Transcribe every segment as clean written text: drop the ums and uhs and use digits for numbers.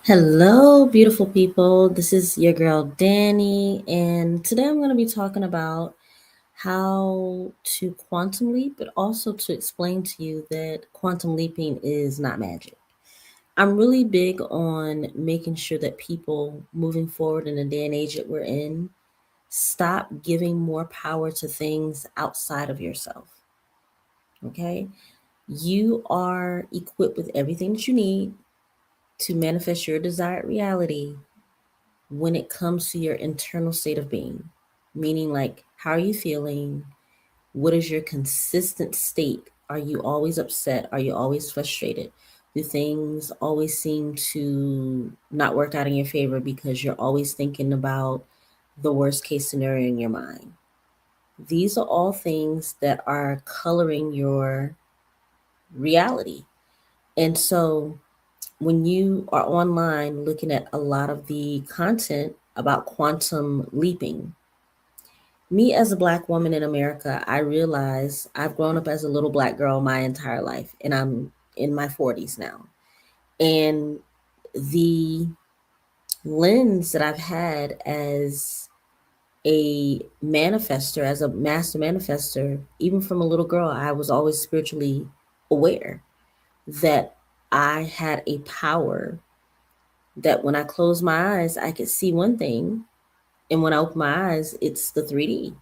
Hello, beautiful people. This is your girl Danny, and today I'm going to be talking about how to quantum leap, but also to explain to you that quantum leaping is not magic. I'm really big on making sure that people moving forward in the day and age that we're in stop giving more power to things outside of yourself. Okay? You are equipped with everything that you need to manifest your desired reality when it comes to your internal state of being, meaning like how are you feeling? What is your consistent state? Are you always upset? Are you always frustrated? Do things always seem to not work out in your favor because you're always thinking about the worst case scenario in your mind? These are all things that are coloring your reality. And so when you are online looking at a lot of the content about quantum leaping, me as a black woman in America, I realize I've grown up as a little black girl my entire life, and I'm in my 40s now. And the lens that I've had as a manifester, as a master manifester, even from a little girl, I was always spiritually aware that I had a power that when I closed my eyes, I could see one thing. And when I open my eyes, it's the 3D.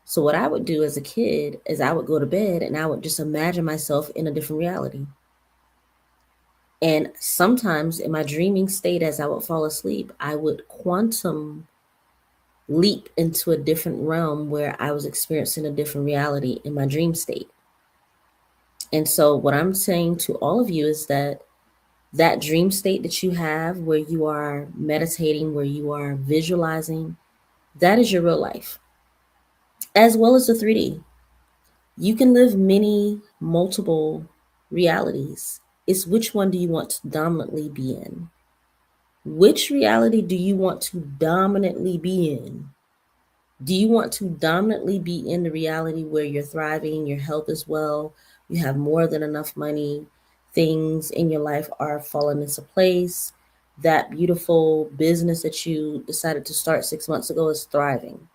So what I would do as a kid is I would go to bed and I would just imagine myself in a different reality. And sometimes in my dreaming state, as I would fall asleep, I would quantum leap into a different realm where I was experiencing a different reality in my dream state. And so what I'm saying to all of you is that that dream state that you have where you are meditating, where you are visualizing, that is your real life, as well as the 3D. You can live many, multiple realities. It's which one do you want to dominantly be in? Which reality do you want to dominantly be in? Do you want to dominantly be in the reality where you're thriving, your health is well, you have more than enough money, things in your life are falling into place, that beautiful business that you decided to start 6 months ago is thriving?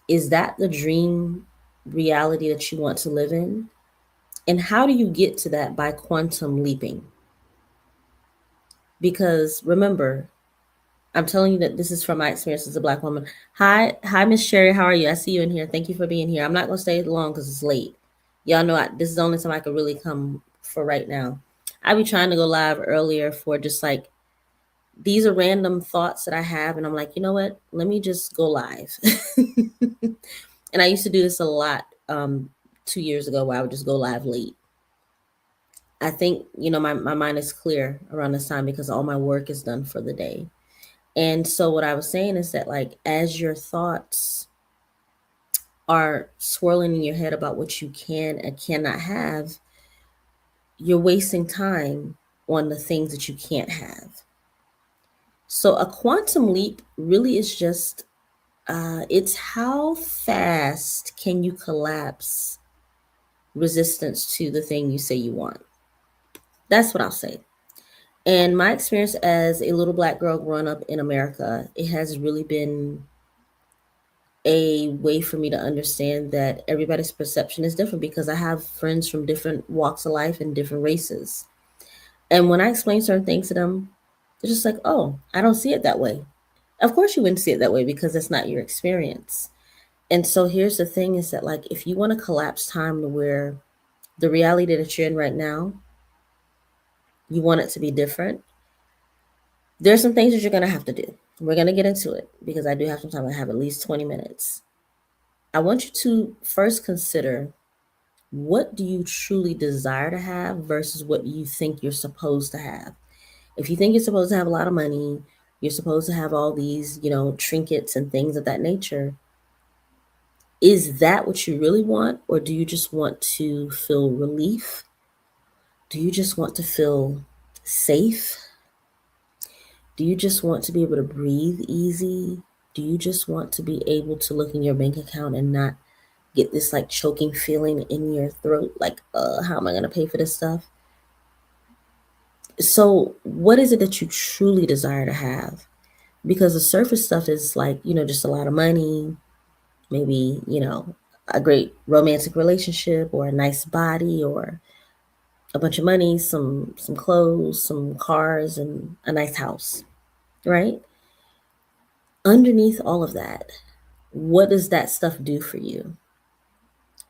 Is that the dream reality that you want to live in? And how do you get to that? By quantum leaping. Because remember, I'm telling you that this is from my experience as a black woman. Hi, Miss Sherry. How are you? I see you in here. Thank you for being here. I'm not gonna stay long because it's late. Y'all know this is the only time I could really come for right now. I be trying to go live earlier for just like these are random thoughts that I have, and I'm like, you know what? Let me just go live. And I used to do this a lot 2 years ago, where I would just go live late. I think, my mind is clear around this time because all my work is done for the day. And so what I was saying is that like as your thoughts are swirling in your head about what you can and cannot have, you're wasting time on the things that you can't have. So a quantum leap really is just it's how fast can you collapse resistance to the thing you say you want. That's what I'll say. And my experience as a little black girl growing up in America, it has really been a way for me to understand that everybody's perception is different because I have friends from different walks of life and different races. And when I explain certain things to them, they're just like, oh, I don't see it that way. Of course, you wouldn't see it that way because that's not your experience. And so here's the thing is that, like, if you want to collapse time to where the reality that you're in right now, you want it to be different, there's some things that you're going to have to do. We're going to get into it because I do have some time. I have at least 20 minutes. I want you to first consider, what do you truly desire to have versus what you think you're supposed to have? If you think you're supposed to have a lot of money, you're supposed to have all these, trinkets and things of that nature, is that what you really want? Or do you just want to feel relief? Do you just want to feel safe? Do you just want to be able to breathe easy? Do you just want to be able to look in your bank account and not get this like choking feeling in your throat? Like, how am I going to pay for this stuff? So, what is it that you truly desire to have? Because the surface stuff is like, just a lot of money, maybe, a great romantic relationship or a nice body or a bunch of money, some clothes, some cars and a nice house, right? Underneath all of that, what does that stuff do for you?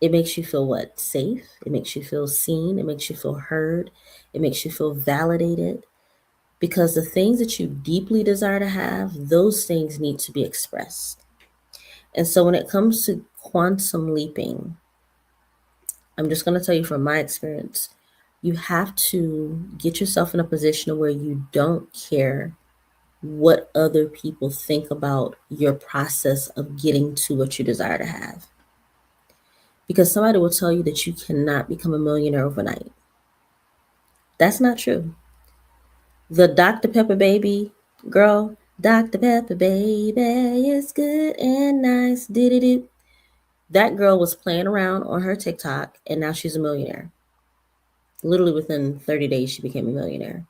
It makes you feel what? Safe. It makes you feel seen. It makes you feel heard. It makes you feel validated. Because the things that you deeply desire to have, those things need to be expressed. And so when it comes to quantum leaping, I'm just going to tell you from my experience, you have to get yourself in a position where you don't care what other people think about your process of getting to what you desire to have. Because somebody will tell you that you cannot become a millionaire overnight. That's not true. The Dr. Pepper baby girl, Dr. Pepper baby is good and nice. Did it? That girl was playing around on her TikTok and now she's a millionaire. Literally within 30 days, she became a millionaire.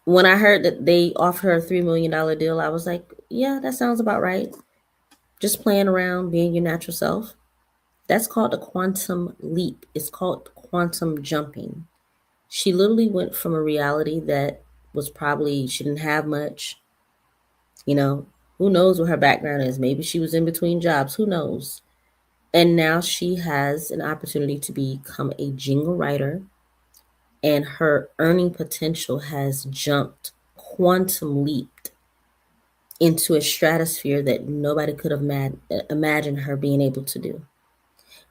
When I heard that they offered her a $3 million deal, I was like, yeah, that sounds about right. Just playing around, being your natural self. That's called a quantum leap. It's called quantum jumping. She literally went from a reality that was probably, she didn't have much. Who knows what her background is? Maybe she was in between jobs. Who knows? And now she has an opportunity to become a jingle writer, and her earning potential has jumped, quantum leaped into a stratosphere that nobody could have imagined her being able to do.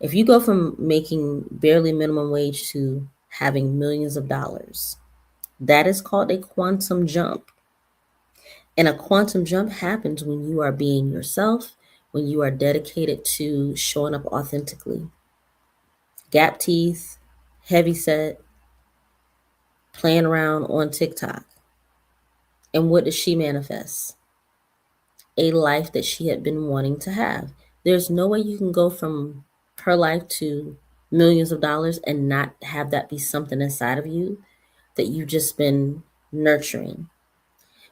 If you go from making barely minimum wage to having millions of dollars, that is called a quantum jump. And a quantum jump happens when you are being yourself, when you are dedicated to showing up authentically. Gap teeth, heavy set, playing around on TikTok. And what does she manifest? A life that she had been wanting to have. There's no way you can go from her life to millions of dollars and not have that be something inside of you that you've just been nurturing.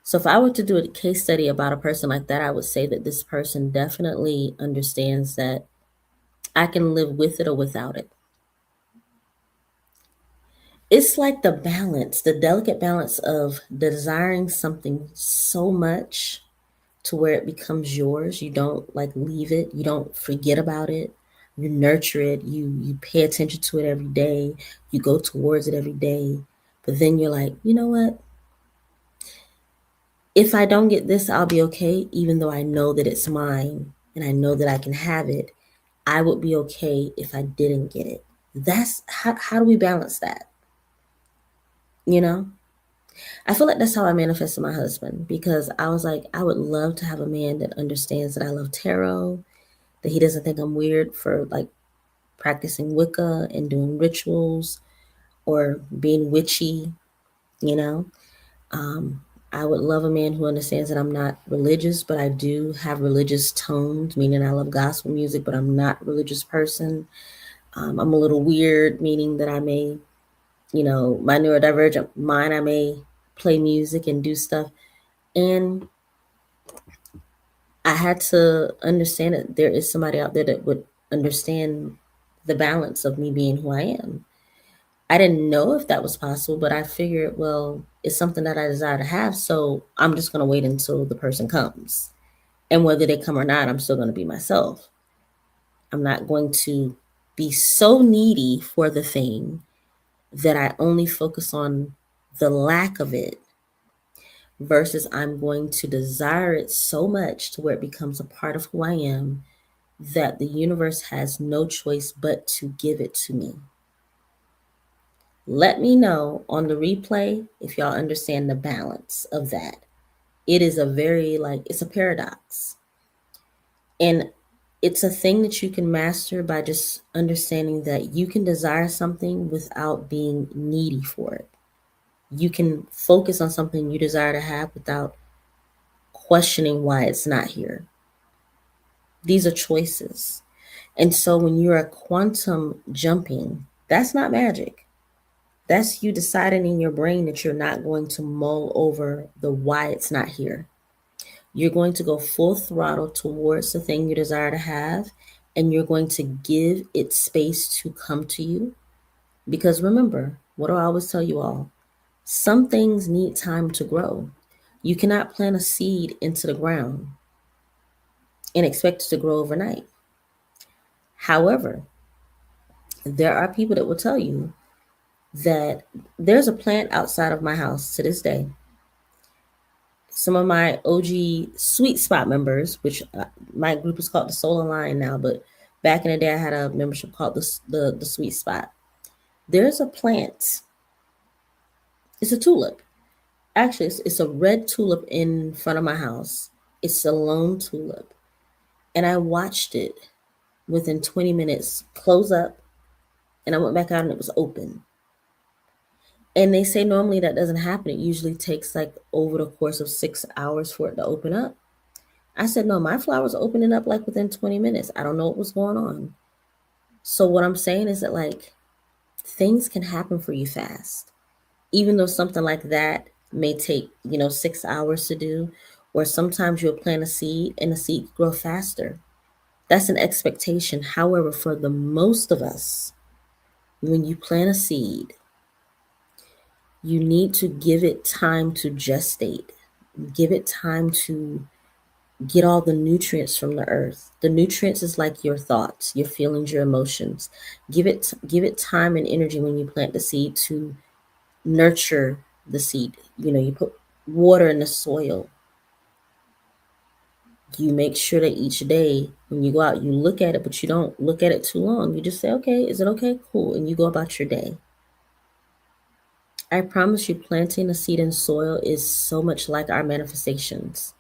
So if I were to do a case study about a person like that, I would say that this person definitely understands that I can live with it or without it. It's like the balance, the delicate balance of desiring something so much to where it becomes yours. You don't like leave it. You don't forget about it. You nurture it. You pay attention to it every day. You go towards it every day. But then you're like, you know what? If I don't get this, I'll be okay, even though I know that it's mine and I know that I can have it. I would be okay if I didn't get it. That's how do we balance that? You know? I feel like that's how I manifested my husband, because I was like, I would love to have a man that understands that I love tarot, that he doesn't think I'm weird for like practicing Wicca and doing rituals or being witchy, you know. I would love a man who understands that I'm not religious, but I do have religious tones, meaning I love gospel music, but I'm not a religious person. I'm a little weird, meaning that I may, my neurodivergent mind, I may play music and do stuff. And I had to understand that there is somebody out there that would understand the balance of me being who I am. I didn't know if that was possible, but I figured, well, it's something that I desire to have. So I'm just going to wait until the person comes. And whether they come or not, I'm still going to be myself. I'm not going to be so needy for the thing that I only focus on the lack of it, versus I'm going to desire it so much to where it becomes a part of who I am that the universe has no choice but to give it to me. Let me know on the replay if y'all understand the balance of that. It is it's a paradox. And it's a thing that you can master by just understanding that you can desire something without being needy for it. You can focus on something you desire to have without questioning why it's not here. These are choices. And so when you're a quantum jumping, that's not magic. That's you deciding in your brain that you're not going to mull over the why it's not here. You're going to go full throttle towards the thing you desire to have, and you're going to give it space to come to you. Because remember, what do I always tell you all? Some things need time to grow. You cannot plant a seed into the ground and expect it to grow overnight. However, there are people that will tell you that there's a plant outside of my house to this day. Some of my OG Sweet Spot members, which my group is called the Soul Line now, but back in the day I had a membership called the Sweet Spot. There's a plant. It's a tulip. Actually, it's a red tulip in front of my house. It's a lone tulip. And I watched it within 20 minutes close up, and I went back out and it was open. And they say normally that doesn't happen. It usually takes like over the course of 6 hours for it to open up. I said, no, my flower's opening up like within 20 minutes. I don't know what was going on. So what I'm saying is that like things can happen for you fast. Even though something like that may take, 6 hours to do, or sometimes you'll plant a seed and the seed grow faster. That's an expectation. However, for the most of us, when you plant a seed, you need to give it time to gestate. Give it time to get all the nutrients from the earth. The nutrients is like your thoughts, your feelings, your emotions. Give it time and energy when you plant the seed to nurture the seed. You put water in the soil. You make sure that each day when you go out, you look at it, but you don't look at it too long. You just say, okay, is it okay? Cool. And you go about your day. I promise you, planting a seed in soil is so much like our manifestations.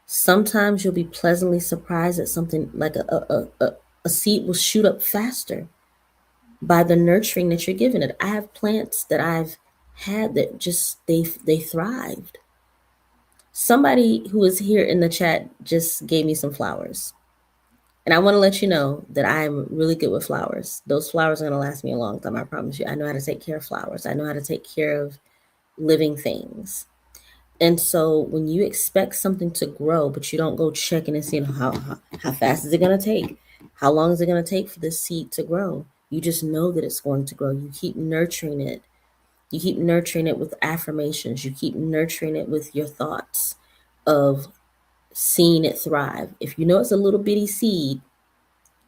Sometimes you'll be pleasantly surprised that something like a seed will shoot up faster by the nurturing that you're giving it. I have plants that I've had that just they thrived. Somebody who is here in the chat just gave me some flowers. And I want to let you know that I'm really good with flowers. Those flowers are going to last me a long time, I promise you. I know how to take care of flowers. I know how to take care of living things. And so when you expect something to grow, but you don't go checking and seeing how fast is it going to take? How long is it going to take for this seed to grow? You just know that it's going to grow. You keep nurturing it. You keep nurturing it with affirmations. You keep nurturing it with your thoughts of seeing it thrive. If you know it's a little bitty seed,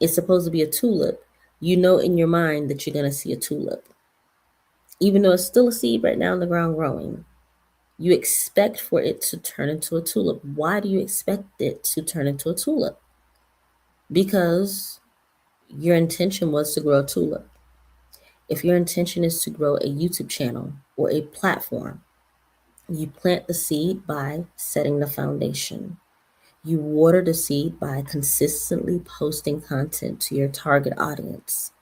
it's supposed to be a tulip, you know in your mind that you're going to see a tulip. Even though it's still a seed right now in the ground growing, you expect for it to turn into a tulip. Why do you expect it to turn into a tulip? Because your intention was to grow a tulip. If your intention is to grow a YouTube channel or a platform, you plant the seed by setting the foundation. You water the seed by consistently posting content to your target audience.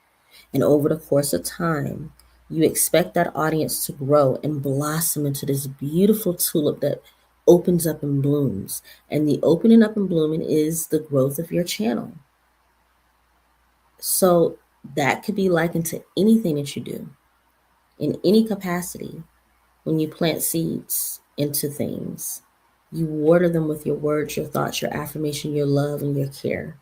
And over the course of time, you expect that audience to grow and blossom into this beautiful tulip that opens up and blooms. And the opening up and blooming is the growth of your channel. So that could be likened to anything that you do in any capacity. When you plant seeds into things, you water them with your words, your thoughts, your affirmation, your love, and your care.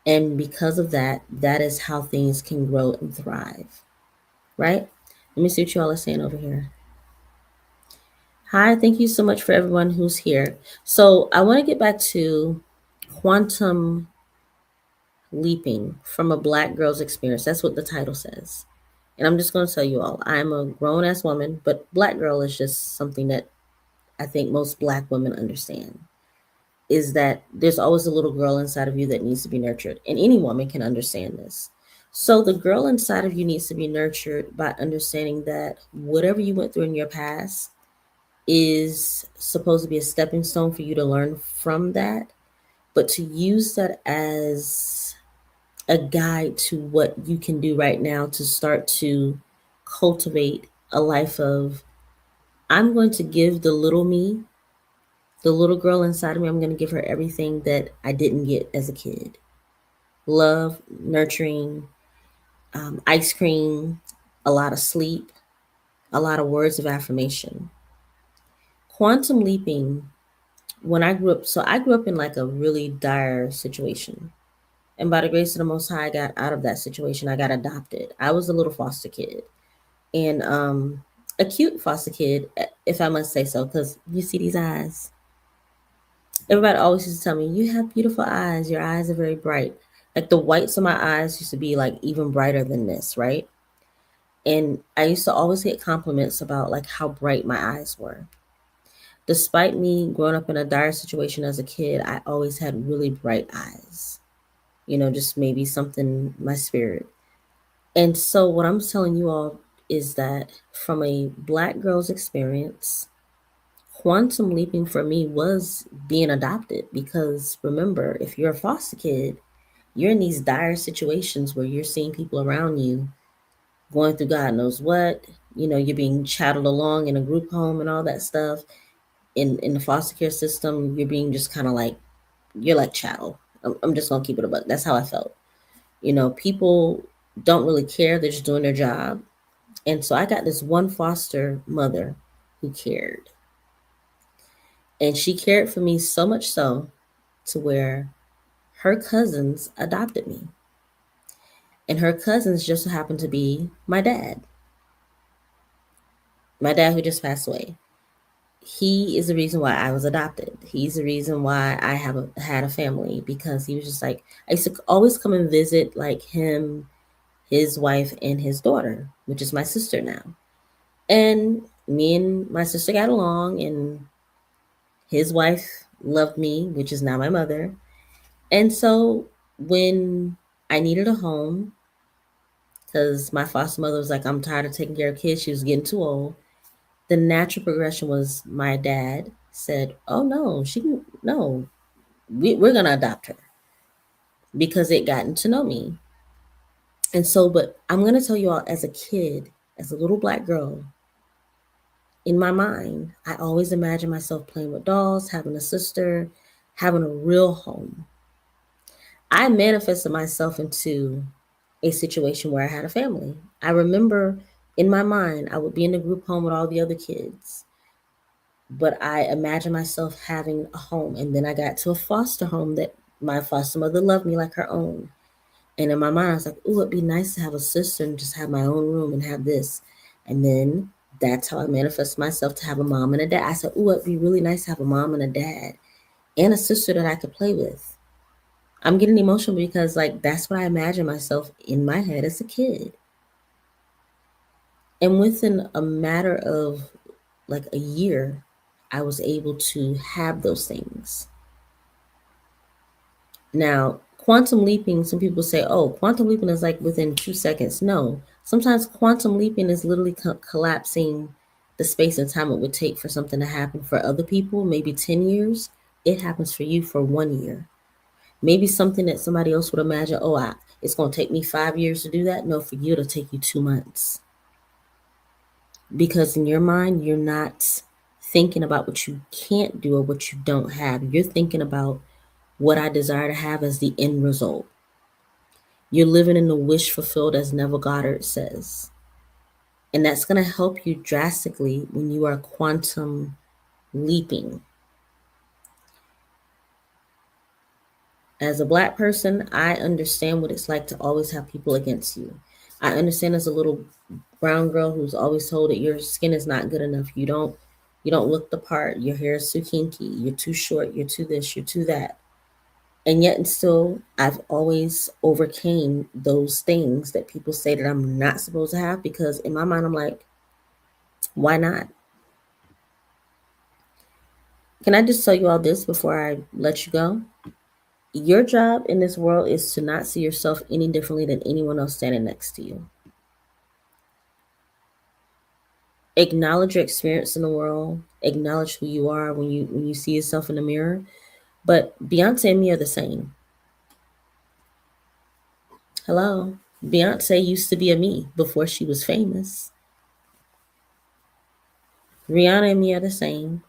And because of that, that is how things can grow and thrive, right? Let me see what you all are saying over here. Hi, thank you so much for everyone who's here. So I want to get back to quantum leaping from a Black girl's experience. That's what the title says. And I'm just going to tell you all, I'm a grown-ass woman, but Black girl is just something that I think most Black women understand, is that there's always a little girl inside of you that needs to be nurtured. And any woman can understand this. So the girl inside of you needs to be nurtured by understanding that whatever you went through in your past is supposed to be a stepping stone for you to learn from that, but to use that as a guide to what you can do right now to start to cultivate a life of, I'm going to give the little me, the little girl inside of me, I'm going to give her everything that I didn't get as a kid. Love, nurturing, ice cream, a lot of sleep, a lot of words of affirmation. Quantum leaping, when I grew up, so I grew up in like a really dire situation. And by the grace of the Most High, I got out of that situation. I got adopted. I was a little foster kid, and a cute foster kid, if I must say so, because you see these eyes. Everybody always used to tell me, "You have beautiful eyes. Your eyes are very bright." Like the whites of my eyes used to be like even brighter than this, right? And I used to always get compliments about like how bright my eyes were. Despite me growing up in a dire situation as a kid, I always had really bright eyes. Just maybe something my spirit. And so what I'm telling you all is that from a black girl's experience, quantum leaping for me was being adopted, because remember, if you're a foster kid, you're in these dire situations where you're seeing people around you going through God knows what. You're being chatted along in a group home and all that stuff. In the foster care system, you're being just kind of like, you're like chattel. I'm just gonna keep it a buck. That's how I felt. People don't really care. They're just doing their job. And so I got this one foster mother who cared. And she cared for me so much so to where her cousins adopted me. And her cousins just so happened to be my dad. My dad who just passed away. He is the reason why I was adopted. He's the reason why I had a family, because he was just like, I used to always come and visit like him, his wife, and his daughter, which is my sister now. And me and my sister got along, and his wife loved me, which is now my mother. And so when I needed a home, because my foster mother was like, I'm tired of taking care of kids, she was getting too old. The natural progression was my dad said, "Oh no, we're gonna adopt her," because it gotten to know me. And so, but I'm gonna tell you all, as a kid, as a little black girl, in my mind, I always imagined myself playing with dolls, having a sister, having a real home. I manifested myself into a situation where I had a family. I remember in my mind, I would be in a group home with all the other kids, but I imagined myself having a home. And then I got to a foster home that my foster mother loved me like her own. And in my mind, I was like, "Ooh, it'd be nice to have a sister and just have my own room and have this." And then that's how I manifested myself to have a mom and a dad. I said, "Ooh, it'd be really nice to have a mom and a dad and a sister that I could play with." I'm getting emotional because like that's what I imagined myself in my head as a kid. And within a matter of like a year, I was able to have those things. Now, quantum leaping, some people say, "Oh, quantum leaping is like within 2 seconds." No, sometimes quantum leaping is literally collapsing the space and time it would take for something to happen for other people, maybe 10 years. It happens for you for 1 year. Maybe something that somebody else would imagine, "Oh, it's going to take me 5 years to do that." No, for you, it'll take you 2 months. Because in your mind, you're not thinking about what you can't do or what you don't have. You're thinking about what I desire to have as the end result. You're living in the wish fulfilled, as Neville Goddard says. And that's going to help you drastically when you are quantum leaping. As a black person, I understand what it's like to always have people against you. I understand as a little brown girl who's always told that your skin is not good enough. You don't look the part. Your hair is too kinky. You're too short. You're too this. You're too that. And yet and still, I've always overcame those things that people say that I'm not supposed to have, because in my mind, I'm like, why not? Can I just tell you all this before I let you go? Your job in this world is to not see yourself any differently than anyone else standing next to you. Acknowledge your experience in the world. Acknowledge who you are when you see yourself in the mirror. But Beyonce and me are the same. Hello. Beyonce used to be a me before she was famous. Rihanna and me are the same.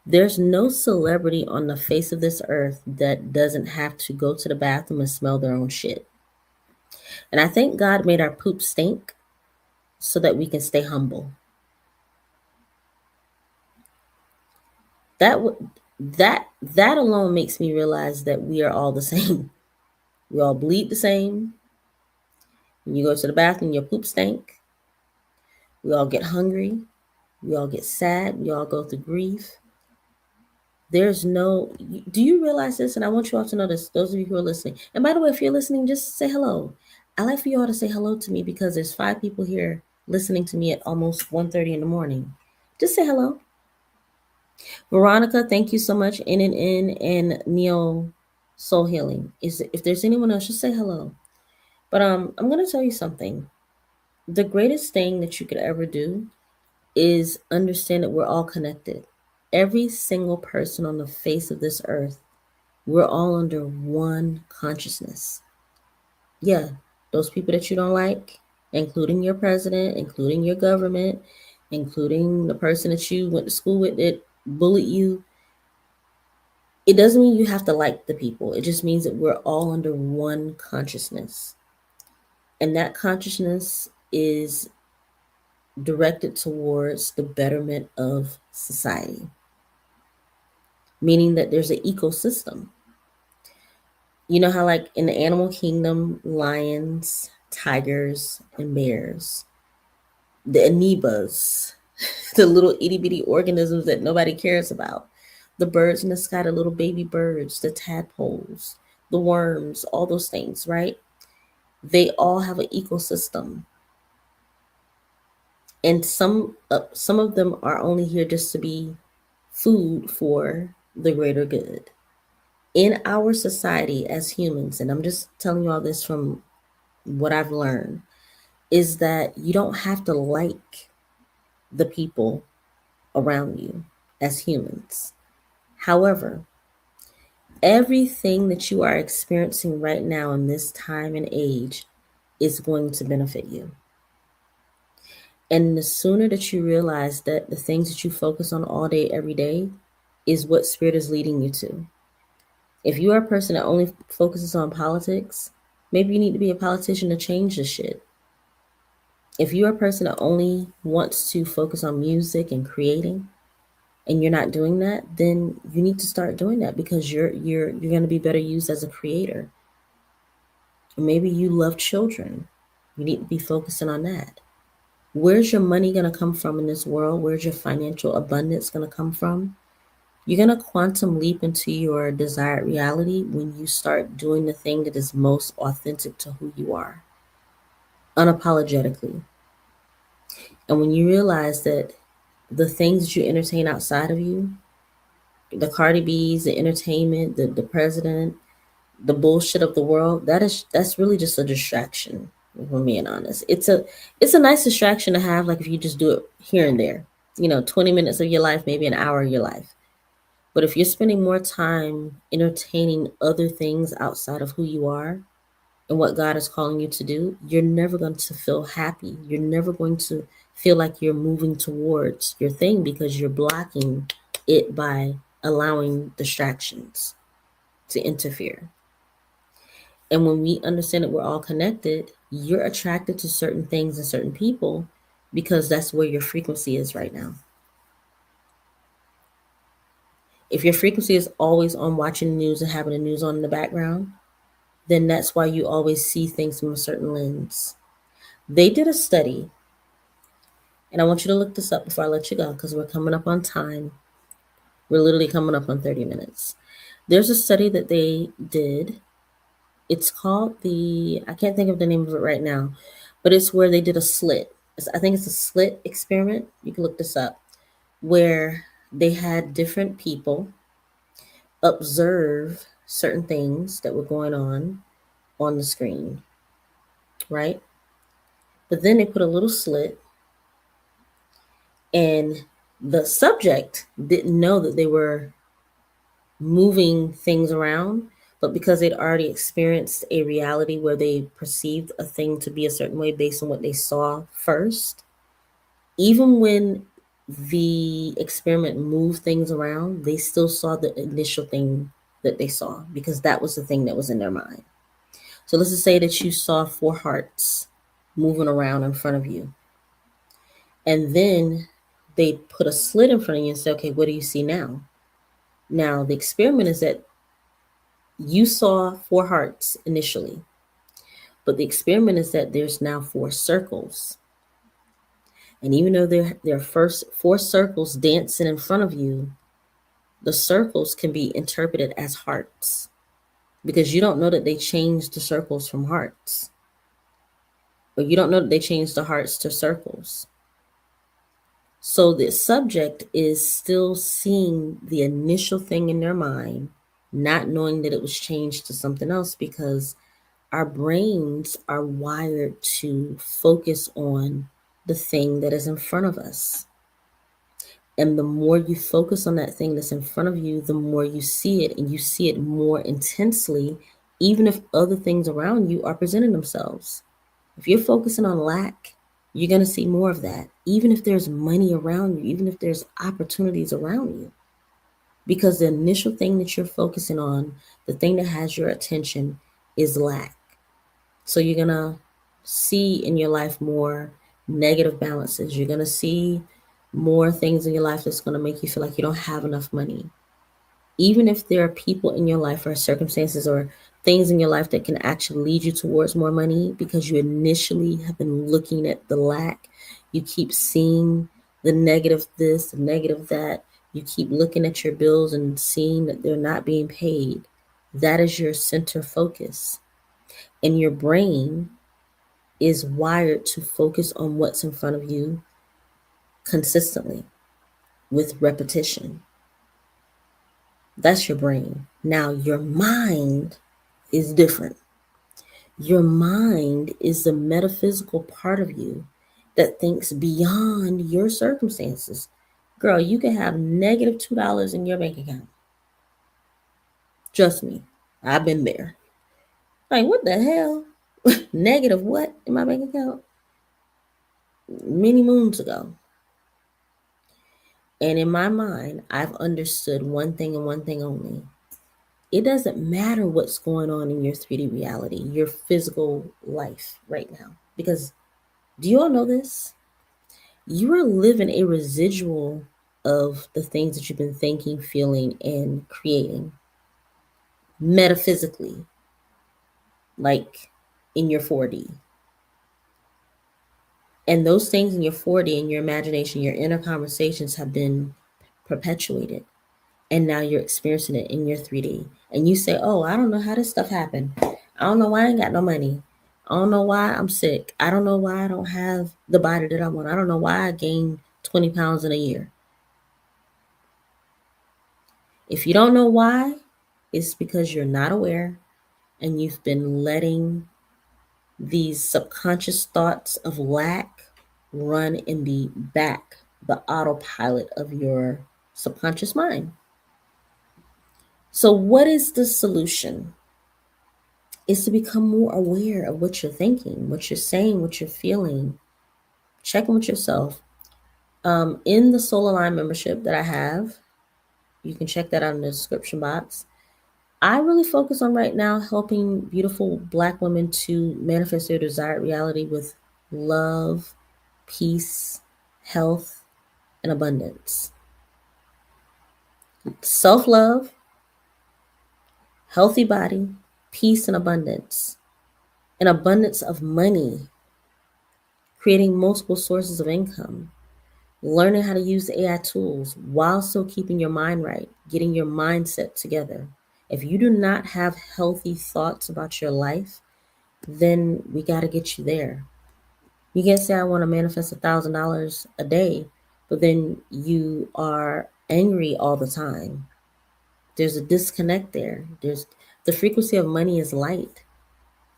There's no celebrity on the face of this earth that doesn't have to go to the bathroom and smell their own shit. And I think God made our poop stink so that we can stay humble. That alone makes me realize that we are all the same. We all bleed the same. When you go to the bathroom, your poop stink. We all get hungry. We all get sad. We all go through grief. There's no, do you realize this? And I want you all to know this, those of you who are listening. And by the way, if you're listening, just say hello. I like for you all to say hello to me because there's 5 people here listening to me at almost 1:30 in the morning. Just say hello. Veronica, thank you so much. NNN and Neil Soul Healing. If there's anyone else, just say hello. But I'm gonna tell you something. The greatest thing that you could ever do is understand that we're all connected. Every single person on the face of this earth, we're all under one consciousness. Yeah, those people that you don't like, including your president, including your government, including the person that you went to school with that bullied you, it doesn't mean you have to like the people. It just means that we're all under one consciousness. And that consciousness is directed towards the betterment of society, meaning that there's an ecosystem. You know how, like in the animal kingdom, lions, tigers, and bears, the amoebas, the little itty bitty organisms that nobody cares about, the birds in the sky, the little baby birds, the tadpoles, the worms, all those things, right? They all have an ecosystem. And some of them are only here just to be food for the greater good. In our society as humans, and I'm just telling you all this from what I've learned, is that you don't have to like the people around you as humans. However, everything that you are experiencing right now in this time and age is going to benefit you. And the sooner that you realize that the things that you focus on all day, every day, is what spirit is leading you to. If you are a person that only focuses on politics, maybe you need to be a politician to change this shit. If you're a person that only wants to focus on music and creating, and you're not doing that, then you need to start doing that because you're going to be better used as a creator. Maybe you love children. You need to be focusing on that. Where's your money going to come from in this world? Where's your financial abundance going to come from? You're going to quantum leap into your desired reality when you start doing the thing that is most authentic to who you are, unapologetically. And when you realize that the things that you entertain outside of you, the Cardi B's, the entertainment, the president, the bullshit of the world, that's really just a distraction, if I'm being honest. It's a nice distraction to have, like if you just do it here and there, 20 minutes of your life, maybe an hour of your life. But if you're spending more time entertaining other things outside of who you are and what God is calling you to do, you're never going to feel happy. You're never going to feel like you're moving towards your thing because you're blocking it by allowing distractions to interfere. And when we understand that we're all connected, you're attracted to certain things and certain people because that's where your frequency is right now. If your frequency is always on watching the news and having the news on in the background, then that's why you always see things from a certain lens. They did a study, and I want you to look this up before I let you go because we're coming up on time. We're literally coming up on 30 minutes. There's a study that they did. It's called I can't think of the name of it right now, but it's where they did a slit. I think it's a slit experiment. You can look this up, where they had different people observe certain things that were going on the screen, right? But then they put a little slit, and the subject didn't know that they were moving things around, but because they'd already experienced a reality where they perceived a thing to be a certain way based on what they saw first, even when the experiment moved things around, they still saw the initial thing that they saw because that was the thing that was in their mind. So let's just say that you saw 4 hearts moving around in front of you. And then they put a slit in front of you and say, okay, what do you see now? Now, the experiment is that you saw 4 hearts initially, but the experiment is that there's now 4 circles. And even though there are first 4 circles dancing in front of you, the circles can be interpreted as hearts because you don't know that they changed the circles from hearts, or you don't know that they changed the hearts to circles. So the subject is still seeing the initial thing in their mind, not knowing that it was changed to something else, because our brains are wired to focus on the thing that is in front of us. And the more you focus on that thing that's in front of you, the more you see it, and you see it more intensely, even if other things around you are presenting themselves. If you're focusing on lack, you're going to see more of that, even if there's money around you, even if there's opportunities around you. Because the initial thing that you're focusing on, the thing that has your attention, is lack. So you're going to see in your life more negative balances. You're going to see more things in your life that's going to make you feel like you don't have enough money. Even if there are people in your life or circumstances or things in your life that can actually lead you towards more money, because you initially have been looking at the lack, you keep seeing the negative this, the negative that, you keep looking at your bills and seeing that they're not being paid. That is your center focus. And your brain is wired to focus on what's in front of you consistently with repetition. That's your brain. Now, your mind is different. Your mind is the metaphysical part of you that thinks beyond your circumstances. Girl, you can have negative $2 in your bank account. Trust me, I've been there. Like, what the hell? Negative what in my bank account? Many moons ago. And in my mind, I've understood one thing and one thing only. It doesn't matter what's going on in your 3D reality, your physical life right now. Because do you all know this? You are living a residual of the things that you've been thinking, feeling, and creating metaphysically, like in your 4D. And those things in your 4D, in your imagination, your inner conversations have been perpetuated. And now you're experiencing it in your 3D. And you say, oh, I don't know how this stuff happened. I don't know why I ain't got no money. I don't know why I'm sick. I don't know why I don't have the body that I want. I don't know why I gained 20 pounds in a year. If you don't know why, it's because you're not aware and you've been letting these subconscious thoughts of lack run in the back, the autopilot of your subconscious mind. So, what is the solution? Is to become more aware of what you're thinking, what you're saying, what you're feeling. Checking with yourself. In the Soul Align membership that I have, you can check that out in the description box. I really focus on right now helping beautiful Black women to manifest their desired reality with love, peace, health, and abundance. Self-love, healthy body, peace, and abundance. An abundance of money, creating multiple sources of income, learning how to use AI tools while still keeping your mind right, getting your mindset together. If you do not have healthy thoughts about your life, then we got to get you there. You can't say, I want to manifest $1,000 a day, but then you are angry all the time. There's a disconnect there. There's the frequency of money is light.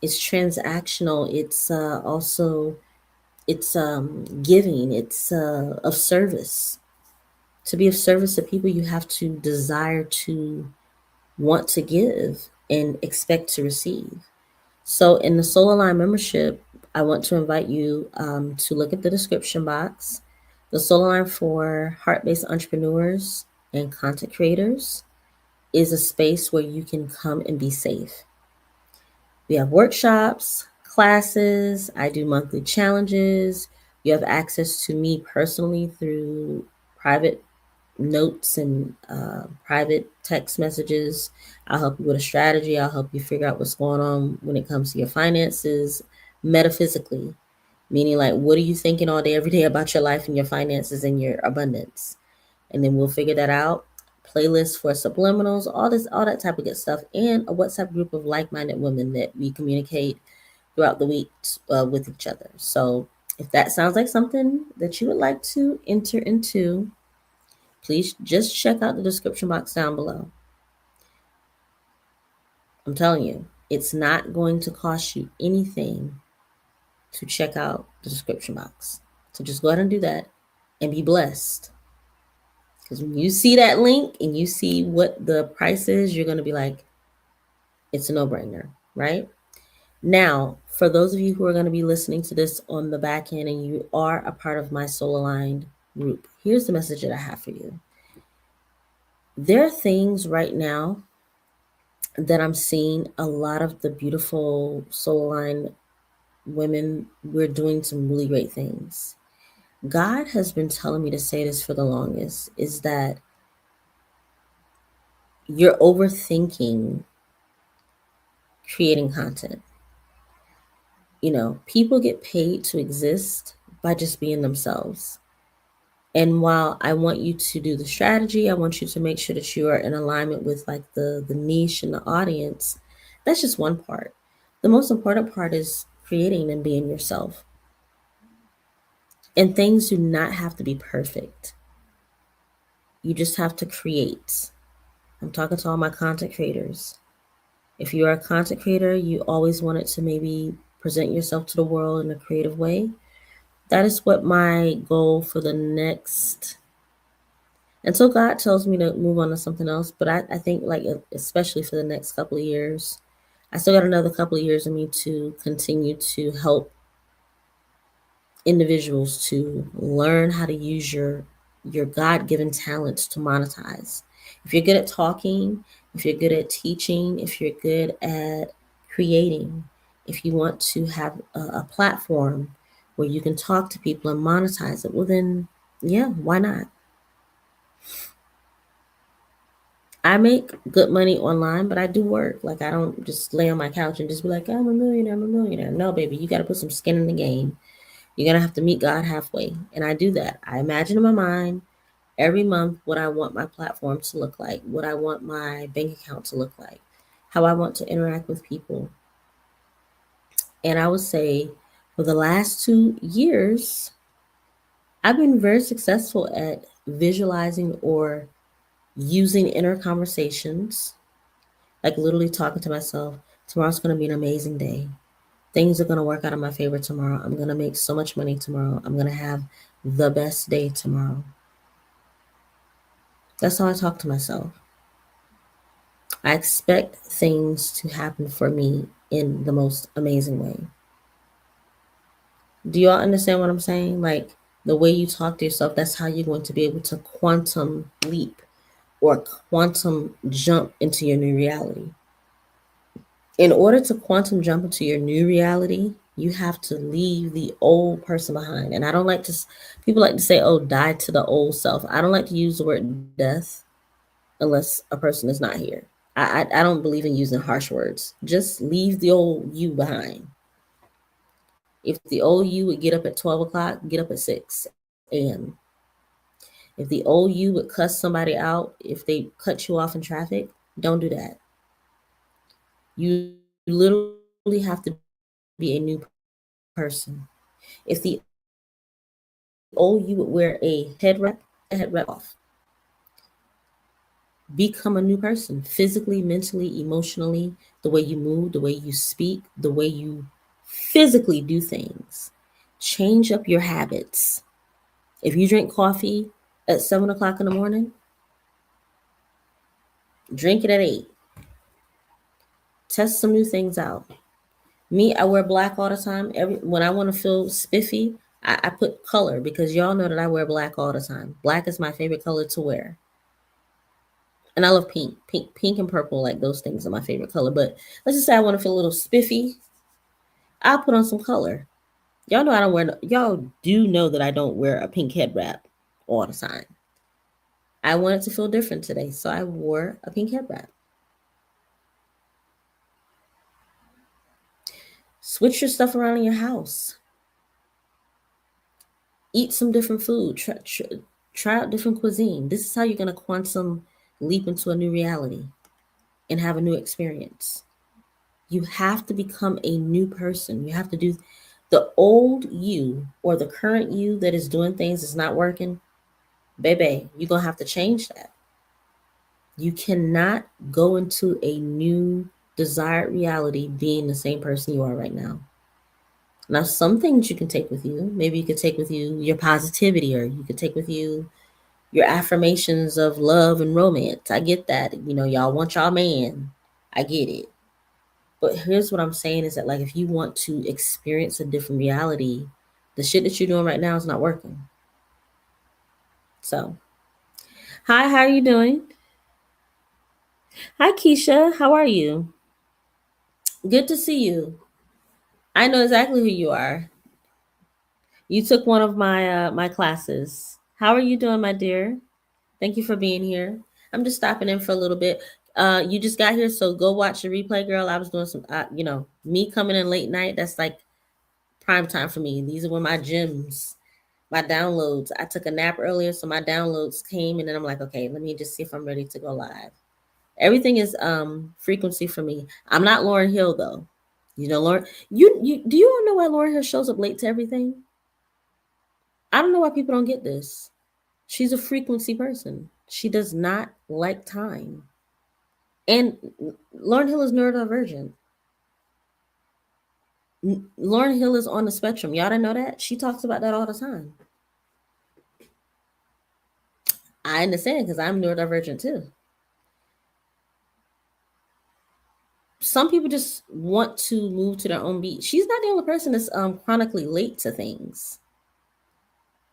It's transactional. It's also it's giving. It's of service. To be of service to people, you have to desire to want to give and expect to receive. So in the Soul Align membership, I want to invite you to look at the description box. The Soul Align for heart-based entrepreneurs and content creators is a space where you can come and be safe. We have workshops, classes. I do monthly challenges. You have access to me personally through private notes and private text messages. I'll help you with a strategy. I'll help you figure out what's going on when it comes to your finances metaphysically, meaning like, what are you thinking all day, every day about your life and your finances and your abundance? And then we'll figure that out. Playlists for subliminals, all that type of good stuff, and a WhatsApp group of like-minded women that we communicate throughout the week with each other. So if that sounds like something that you would like to enter into, please just check out the description box down below. I'm telling you, it's not going to cost you anything to check out the description box. So just go ahead and do that and be blessed. Because when you see that link and you see what the price is, you're going to be like, it's a no-brainer, right? Now, for those of you who are going to be listening to this on the back end and you are a part of my Soul Aligned group, here's the message that I have for you. There are things right now that I'm seeing a lot of the beautiful Soul Aligned women, we're doing some really great things. God has been telling me to say this for the longest, is that you're overthinking creating content. You know, people get paid to exist by just being themselves. And while I want you to do the strategy, I want you to make sure that you are in alignment with like the niche and the audience. That's just one part. The most important part is creating and being yourself. And things do not have to be perfect. You just have to create. I'm talking to all my content creators. If you are a content creator, you always wanted to maybe present yourself to the world in a creative way. That is what my goal for the next, until God tells me to move on to something else. But I think like, especially for the next couple of years, I still got another couple of years in me to continue to help individuals to learn how to use your God-given talents to monetize. If you're good at talking, if you're good at teaching, if you're good at creating, if you want to have a platform where you can talk to people and monetize it, well then, yeah, why not? I make good money online, but I do work. Like, I don't just lay on my couch and just be like, I'm a millionaire, I'm a millionaire. No, baby, you got to put some skin in the game. You're going to have to meet God halfway. And I do that. I imagine in my mind every month what I want my platform to look like, what I want my bank account to look like, how I want to interact with people. And I would say for the last 2 years, I've been very successful at visualizing or using inner conversations, like literally talking to myself. Tomorrow's going to be an amazing day. Things are going to work out in my favor tomorrow. I'm going to make so much money tomorrow. I'm going to have the best day tomorrow. That's how I talk to myself. I expect things to happen for me in the most amazing way. Do y'all understand what I'm saying? Like, the way you talk to yourself, that's how you're going to be able to quantum leap or quantum jump into your new reality. In order to quantum jump into your new reality, you have to leave the old person behind. And I don't like to, people like to say, oh, die to the old self. I don't like to use the word death unless a person is not here. I don't believe in using harsh words. Just leave the old you behind. If the old you would get up at 12 o'clock, get up at 6 a.m. If the old you would cuss somebody out if they cut you off in traffic, don't do that. You literally have to be a new person. If the old you would wear a head wrap off. Become a new person, physically, mentally, emotionally, the way you move, the way you speak, the way you physically do things. Change up your habits. If you drink coffee at 7 o'clock in the morning, drink it at 8. Test some new things out. Me, I wear black all the time. When I want to feel spiffy, I put color, because y'all know that I wear black all the time. Black is my favorite color to wear. And I love pink. Pink and purple, like those things are my favorite color. But let's just say I want to feel a little spiffy. I'll put on some color. Y'all know I don't wear. Y'all do know that I don't wear a pink head wrap all the time. I wanted to feel different today, so I wore a pink head wrap. Switch your stuff around in your house. Eat some different food. Try out different cuisine. This is how you're gonna quantum leap into a new reality and have a new experience. You have to become a new person. You have to do the old you or the current you that is doing things is not working. Baby, you're gonna have to change that. You cannot go into a new desired reality being the same person you are right now. Now, some things you can take with you. Maybe you could take with you your positivity, or you could take with you your affirmations of love and romance. I get that. You know, y'all want y'all man. I get it. But here's what I'm saying is that, like, if you want to experience a different reality, the shit that you're doing right now is not working. So, hi, how are you doing? Hi, Keisha. How are you? Good to see you. I know exactly who you are. You took one of my classes. How are you doing, my dear? Thank you for being here. I'm just stopping in for a little bit. You just got here, so go watch the replay, girl. I was doing some, me coming in late night. That's like prime time for me. These were my gems, my downloads. I took a nap earlier, so my downloads came, and then I'm like, okay, let me just see if I'm ready to go live. Everything is frequency for me. I'm not Lauren Hill though. You know, Lauren. You do you all know why Lauren Hill shows up late to everything? I don't know why people don't get this. She's a frequency person. She does not like time. And Lauren Hill is neurodivergent. Lauren Hill is on the spectrum. Y'all didn't know that? She talks about that all the time. I understand because I'm neurodivergent too. Some people just want to move to their own beat. She's not the only person that's chronically late to things.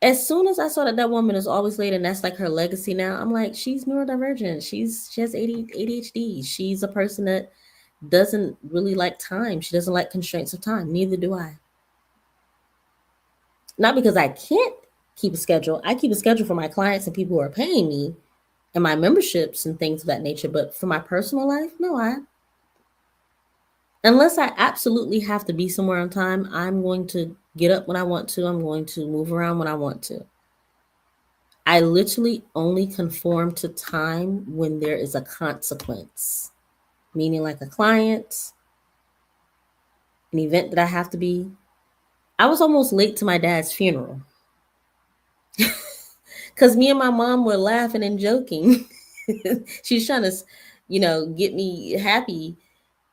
As soon as I saw that woman is always late and that's like her legacy now, I'm like, she's neurodivergent. She has ADHD. She's a person that doesn't really like time. She doesn't like constraints of time. Neither do I. Not because I can't keep a schedule. I keep a schedule for my clients and people who are paying me and my memberships and things of that nature. But for my personal life, no, unless I absolutely have to be somewhere on time, I'm going to get up when I want to. I'm going to move around when I want to. I literally only conform to time when there is a consequence, meaning like a client, an event that I have to be. I was almost late to my dad's funeral because me and my mom were laughing and joking. She's trying to, get me happy.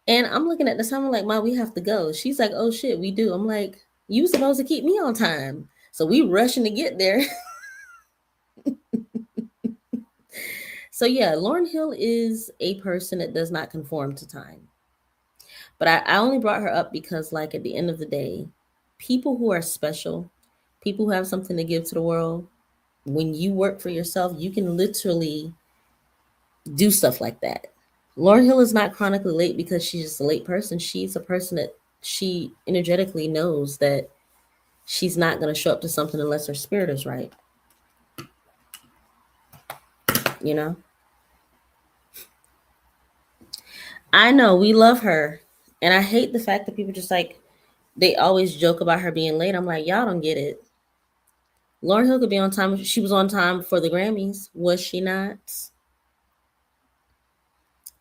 And I'm looking at the time, I'm like, Mom, we have to go. She's like, oh shit, we do. I'm like, you supposed to keep me on time. So we rushing to get there. So yeah, Lauren Hill is a person that does not conform to time. But I only brought her up because, like, at the end of the day, people who are special, people who have something to give to the world, when you work for yourself, you can literally do stuff like that. Lauren Hill is not chronically late because she's just a late person. She's a person that she energetically knows that she's not going to show up to something unless her spirit is right. You know? I know, we love her. And I hate the fact that people just like, they always joke about her being late. I'm like, y'all don't get it. Lauren Hill could be on time. She was on time for the Grammys. Was she not?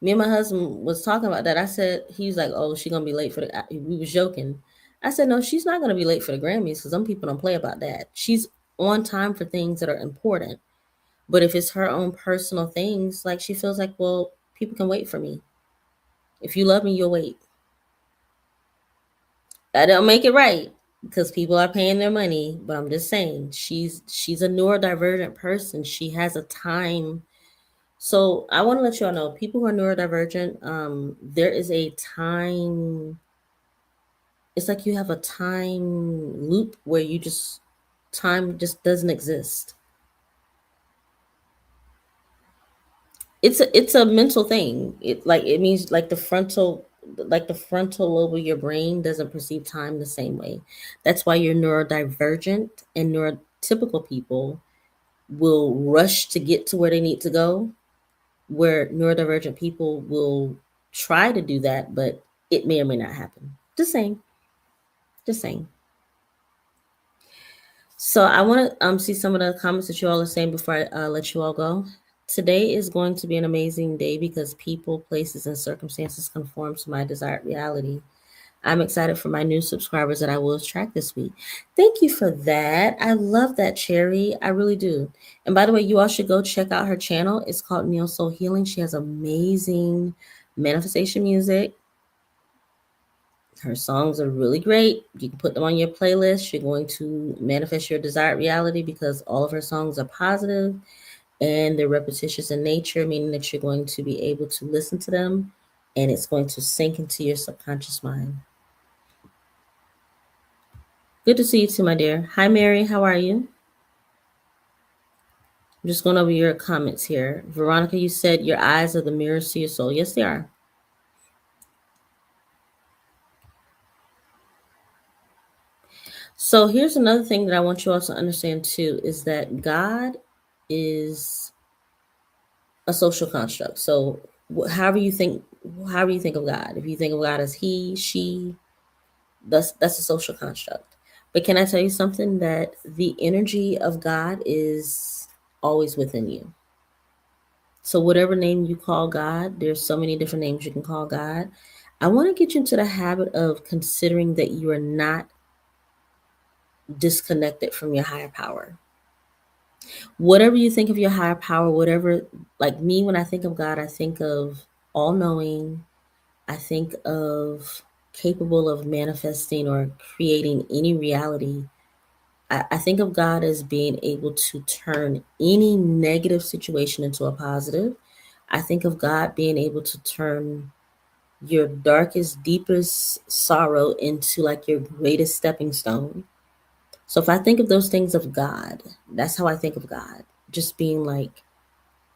Me and my husband was talking about that. I said, he was like, oh, she going to be late for the, we was joking. I said, no, she's not going to be late for the Grammys because some people don't play about that. She's on time for things that are important. But if it's her own personal things, like she feels like, well, people can wait for me. If you love me, you'll wait. That don't make it right because people are paying their money. But I'm just saying, she's a neurodivergent person. She has a time. So I want to let you all know, people who are neurodivergent, there is a time. It's like you have a time loop where time just doesn't exist. It's a mental thing. It means like the frontal like the frontal lobe of your brain doesn't perceive time the same way. That's why you're neurodivergent, and neurotypical people will rush to get to where they need to go, where neurodivergent people will try to do that, but it may or may not happen. Just saying. Just saying. So I want to see some of the comments that you all are saying before I let you all go. Today is going to be an amazing day because people, places, and circumstances conform to my desired reality. I'm excited for my new subscribers that I will attract this week. Thank you for that. I love that, Cherry. I really do. And by the way, you all should go check out her channel. It's called Neo Soul Healing. She has amazing manifestation music. Her songs are really great. You can put them on your playlist. You're going to manifest your desired reality because all of her songs are positive and they're repetitious in nature, meaning that you're going to be able to listen to them and it's going to sink into your subconscious mind. Good to see you too, my dear. Hi, Mary. How are you? I'm just going over your comments here. Veronica, you said your eyes are the mirrors to your soul. Yes, they are. So here's another thing that I want you all to understand too, is that God is a social construct. So however you think of God, if you think of God as he, she, that's a social construct. But can I tell you something, that the energy of God is always within you. So whatever name you call God, there's so many different names you can call God. I want to get you into the habit of considering that you are not disconnected from your higher power. Whatever you think of your higher power, whatever, like me, when I think of God, I think of all knowing. I think of capable of manifesting or creating any reality. I think of God as being able to turn any negative situation into a positive. I think of God being able to turn your darkest, deepest sorrow into like your greatest stepping stone. So if I think of those things of God, that's how I think of God, just being like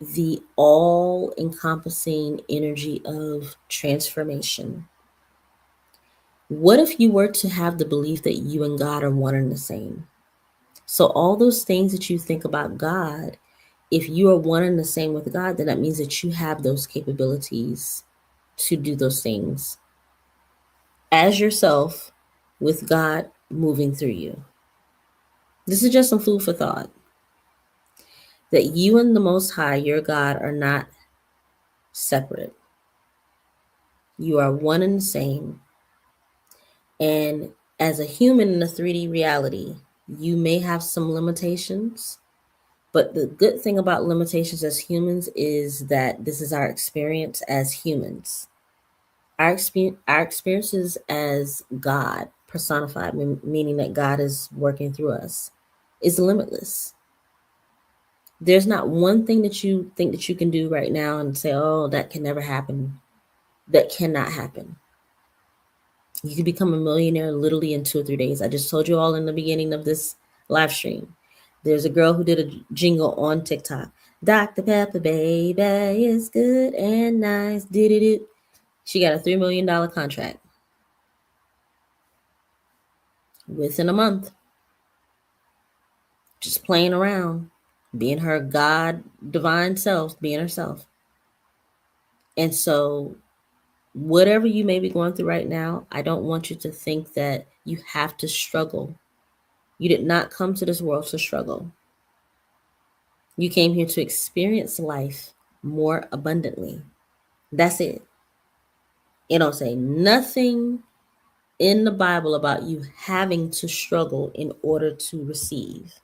the all encompassing energy of transformation. What if you were to have the belief that you and God are one and the same? So all those things that you think about God, if you are one and the same with God, then that means that you have those capabilities to do those things as yourself, with God moving through you. This is just some food for thought. That you and the Most High, your God, are not separate. You are one and the same. And as a human in a 3D reality, you may have some limitations. But the good thing about limitations as humans is that this is our experience as humans. Our experiences as God personified, meaning that God is working through us, is limitless. There's not one thing that you think that you can do right now and say, oh, that can never happen. That cannot happen. You can become a millionaire literally in 2 or 3 days. I just told you all in the beginning of this live stream. There's a girl who did a jingle on TikTok. Dr. Pepper, baby, is good and nice. Do-do-do. She got a $3 million contract within a month. Just playing around, being her God divine self, being herself. And so whatever you may be going through right now, I don't want you to think that you have to struggle. You did not come to this world to struggle. You came here to experience life more abundantly. That's it. It don't say nothing in the Bible about you having to struggle in order to receive.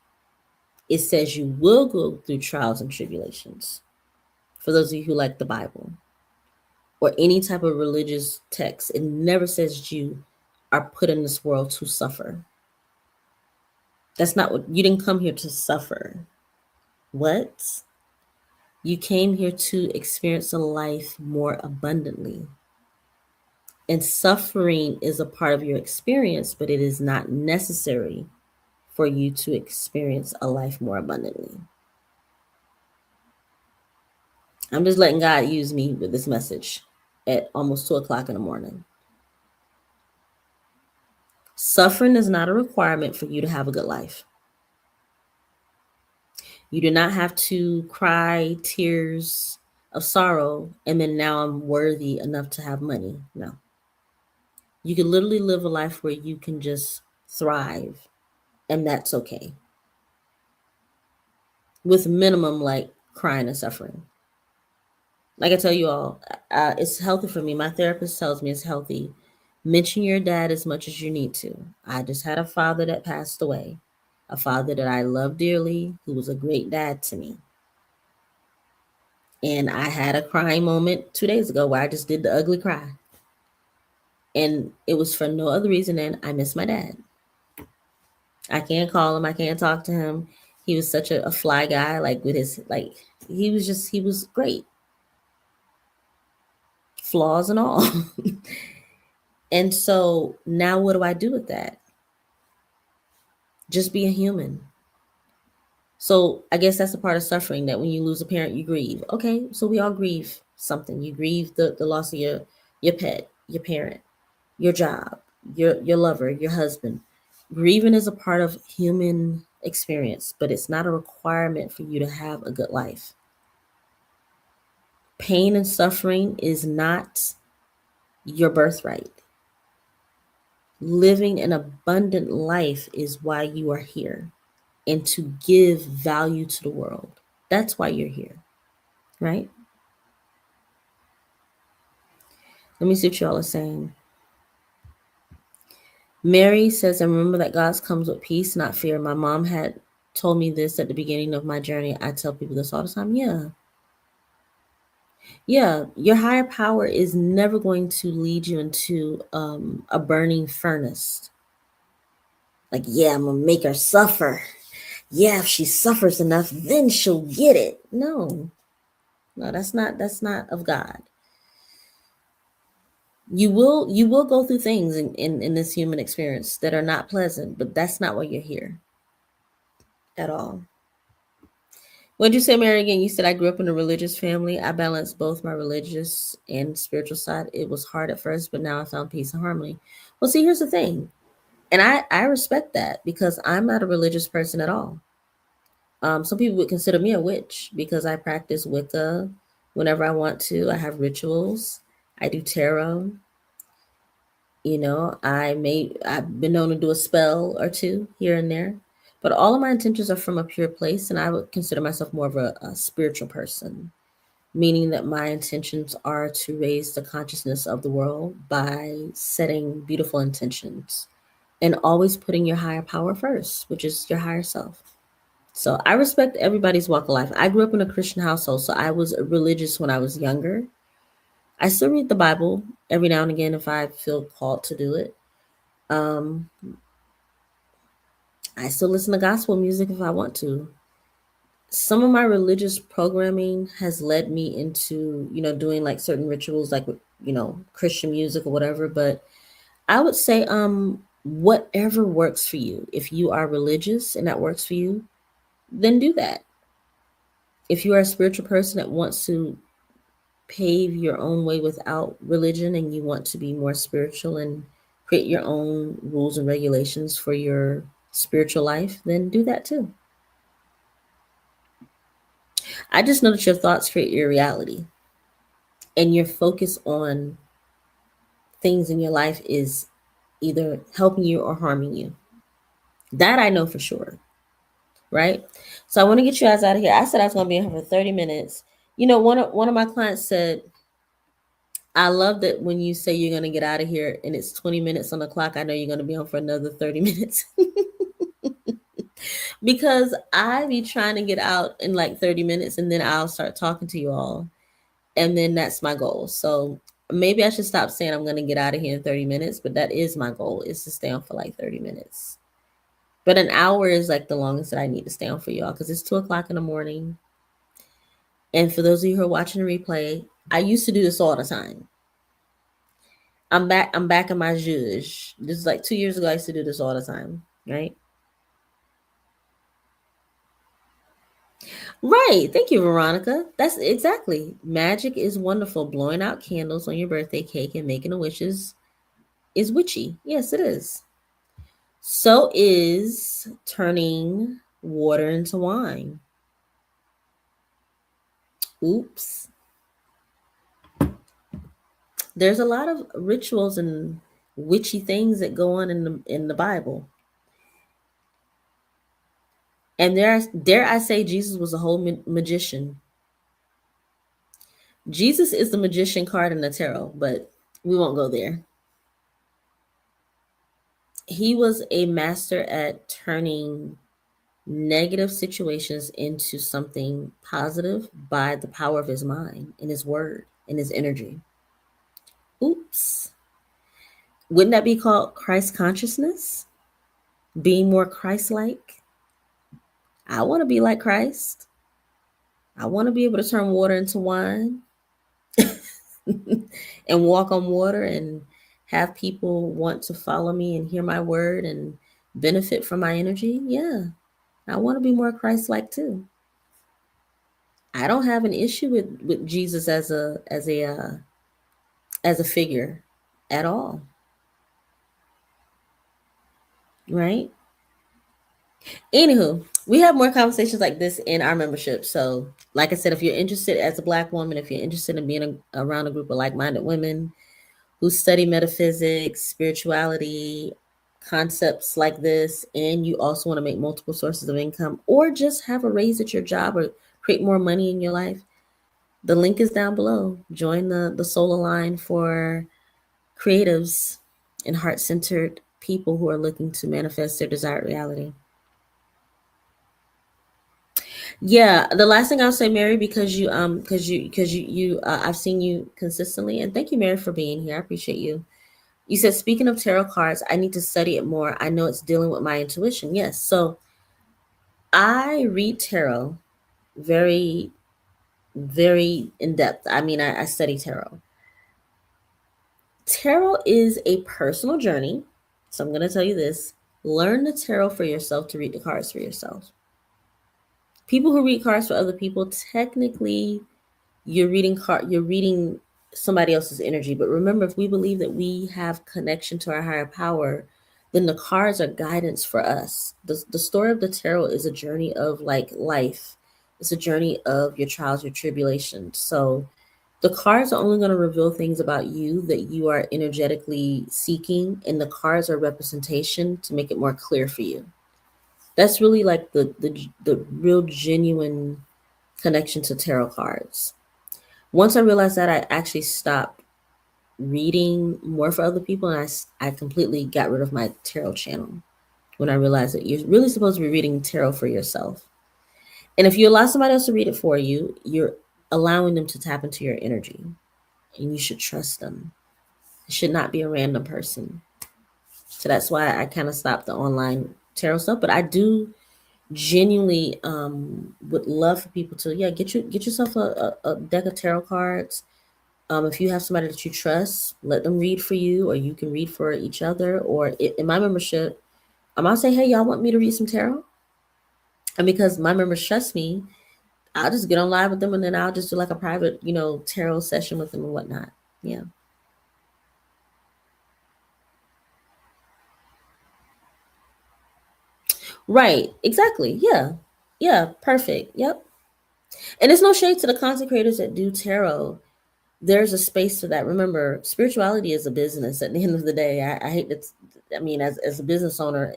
It says you will go through trials and tribulations. For those of you who like the Bible or any type of religious text, it never says you are put in this world to suffer. That's not what, you didn't come here to suffer. What? You came here to experience a life more abundantly. And suffering is a part of your experience, but it is not necessary for you to experience a life more abundantly. I'm just letting God use me with this message. at almost 2 o'clock in the morning. Suffering is not a requirement for you to have a good life. You do not have to cry tears of sorrow and then now I'm worthy enough to have money. No. You can literally live a life where you can just thrive, and that's okay. With minimum like crying and suffering. Like I tell you all, it's healthy for me. My therapist tells me it's healthy. Mention your dad as much as you need to. I just had a father that passed away, a father that I love dearly, who was a great dad to me. And I had a crying moment 2 days ago where I just did the ugly cry. And it was for no other reason than I miss my dad. I can't call him. I can't talk to him. He was such a fly guy, like with his, like, he was great. Flaws and all. And so now what do I do with that? Just be a human. So I guess that's the part of suffering, that when you lose a parent, you grieve. Okay, so we all grieve something. You grieve the loss of your pet, your parent, your job, your lover, your husband. Grieving is a part of human experience, but it's not a requirement for you to have a good life. Pain and suffering is not your birthright. Living an abundant life is why you are here, and to give value to the world. That's why you're here, right? Let me see what y'all are saying. Mary says, and remember that God comes with peace, not fear. My mom had told me this at the beginning of my journey. I tell people this all the time. Yeah, your higher power is never going to lead you into a burning furnace. Like, yeah, I'm gonna make her suffer. Yeah, if she suffers enough, then she'll get it. No, that's not of God. You will go through things in this human experience that are not pleasant, but that's not why you're here at all. What'd you say, Mary, again? You said I grew up in a religious family. I balanced both my religious and spiritual side. It was hard at first, but now I found peace and harmony. Well, see, here's the thing. And I respect that, because I'm not a religious person at all. Some people would consider me a witch because I practice Wicca whenever I want to. I have rituals. I do tarot. I've been known to do a spell or two here and there. But all of my intentions are from a pure place, and I would consider myself more of a spiritual person, meaning that my intentions are to raise the consciousness of the world by setting beautiful intentions and always putting your higher power first, which is your higher self. So I respect everybody's walk of life. I grew up in a Christian household, so I was religious when I was younger. I still read the Bible every now and again if I feel called to do it. Um, I still listen to gospel music if I want to. Some of my religious programming has led me into, doing like certain rituals, like, Christian music or whatever. But I would say, whatever works for you. If you are religious and that works for you, then do that. If you are a spiritual person that wants to pave your own way without religion, and you want to be more spiritual and create your own rules and regulations for your spiritual life, then do that too. I just know that your thoughts create your reality, and your focus on things in your life is either helping you or harming you. That I know for sure, right? So I want to get you guys out of here. I said I was going to be in here for 30 minutes. One of my clients said, I love that when you say you're going to get out of here and it's 20 minutes on the clock, I know you're going to be on for another 30 minutes. Because I be trying to get out in like 30 minutes, and then I'll start talking to you all. And then that's my goal. So maybe I should stop saying I'm going to get out of here in 30 minutes, but that is my goal, is to stay on for like 30 minutes. But an hour is like the longest that I need to stay on for y'all, because it's 2 o'clock in the morning. And for those of you who are watching the replay, I used to do this all the time. I'm back in my zhuzh. This is like 2 years ago. I used to do this all the time, right? Right. Thank you, Veronica. That's exactly. Magic is wonderful. Blowing out candles on your birthday cake and making a wishes is witchy. Yes, it is. So is turning water into wine. Oops. There's a lot of rituals and witchy things that go on in the Bible. And dare I say Jesus was a whole magician. Jesus is the magician card in the tarot, but we won't go there. He was a master at turning negative situations into something positive by the power of his mind and his word and his energy. Oops. Wouldn't that be called Christ consciousness? Being more Christ like? I want to be like Christ. I want to be able to turn water into wine and walk on water and have people want to follow me and hear my word and benefit from my energy. Yeah, I want to be more Christ like too. I don't have an issue with Jesus as a figure at all, right? Anywho, we have more conversations like this in our membership. So, like I said, if you're interested as a Black woman, if you're interested in being around a group of like-minded women who study metaphysics, spirituality, concepts like this, and you also want to make multiple sources of income or just have a raise at your job or create more money in your life, the link is down below. Join the Solar Line for creatives and heart-centered people who are looking to manifest their desired reality. Yeah, the last thing I'll say, Mary, because I've seen you consistently, and thank you, Mary, for being here. I appreciate you. You said, speaking of tarot cards, I need to study it more. I know it's dealing with my intuition. Yes, so I read tarot very, very in depth. I mean, I study tarot. Tarot is a personal journey, so I'm going to tell you this: learn the tarot for yourself to read the cards for yourself. People who read cards for other people, technically you're reading somebody else's energy. But remember, if we believe that we have connection to our higher power, then the cards are guidance for us. The story of the tarot is a journey of like life. It's a journey of your trials, your tribulations. So the cards are only going to reveal things about you that you are energetically seeking, and the cards are representation to make it more clear for you. That's really like the real genuine connection to tarot cards. Once I realized that, I actually stopped reading more for other people, and I completely got rid of my tarot channel when I realized that you're really supposed to be reading tarot for yourself. And if you allow somebody else to read it for you, you're allowing them to tap into your energy, and you should trust them. It should not be a random person. So that's why I kind of stopped the online tarot stuff. But I do genuinely would love for people to get yourself a deck of tarot cards. If you have somebody that you trust, let them read for you, or you can read for each other. Or in my membership, I'll say, hey, y'all want me to read some tarot? And because my members trust me, I'll just get on live with them, and then I'll just do like a private, tarot session with them and whatnot. Yeah. Right. Exactly. Yeah. Yeah. Perfect. Yep. And it's no shade to the content creators that do tarot. There's a space for that. Remember, spirituality is a business at the end of the day. I hate that. I mean, as a business owner,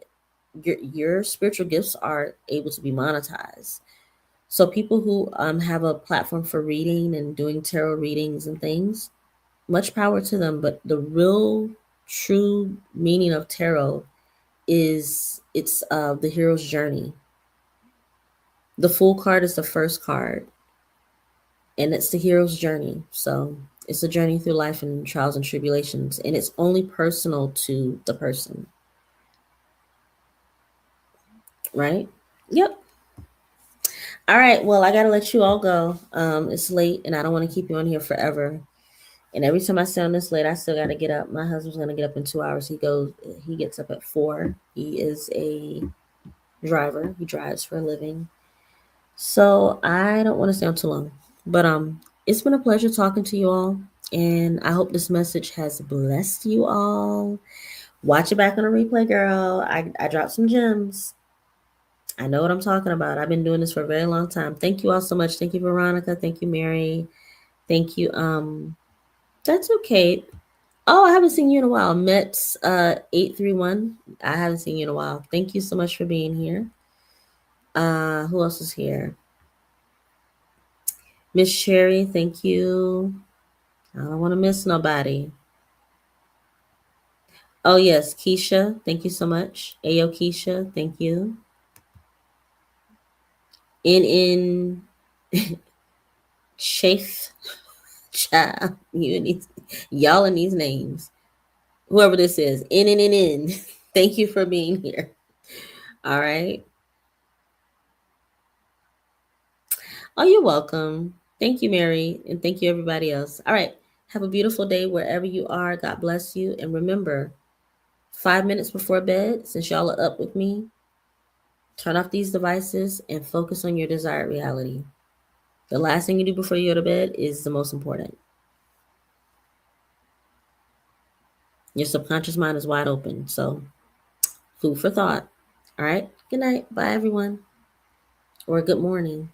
your spiritual gifts are able to be monetized. So people who have a platform for reading and doing tarot readings and things, much power to them. But the real, true meaning of tarot is it's the hero's journey. The Fool card is the first card, and it's the hero's journey. So it's a journey through life and trials and tribulations, and it's only personal to the person. Right? Yep. All right. Well, I gotta let you all go. It's late, and I don't want to keep you on here forever. And every time I sound this late, I still gotta get up. My husband's gonna get up in 2 hours. He gets up at 4. He is a driver. He drives for a living. So I don't want to stay on too long, but it's been a pleasure talking to you all, and I hope this message has blessed you all. Watch it back on a replay, girl. I dropped some gems. I know what I'm talking about. I've been doing this for a very long time. Thank you all so much. Thank you, Veronica. Thank you, Mary. Thank you. That's okay. Oh, I haven't seen you in a while. Mets 831. I haven't seen you in a while. Thank you so much for being here. Who else is here? Miss Sherry, thank you. I don't want to miss nobody. Oh yes, Keisha, thank you so much. Ayo Keisha, thank you. In Chafe Child, y'all in these names. Whoever this is, in. Thank you for being here. All right. Oh, you're welcome. Thank you, Mary, and thank you, everybody else. All right. Have a beautiful day wherever you are. God bless you. And remember, 5 minutes before bed, since y'all are up with me, turn off these devices and focus on your desired reality. The last thing you do before you go to bed is the most important. Your subconscious mind is wide open. So, food for thought. All right. Good night. Bye, everyone. Or good morning.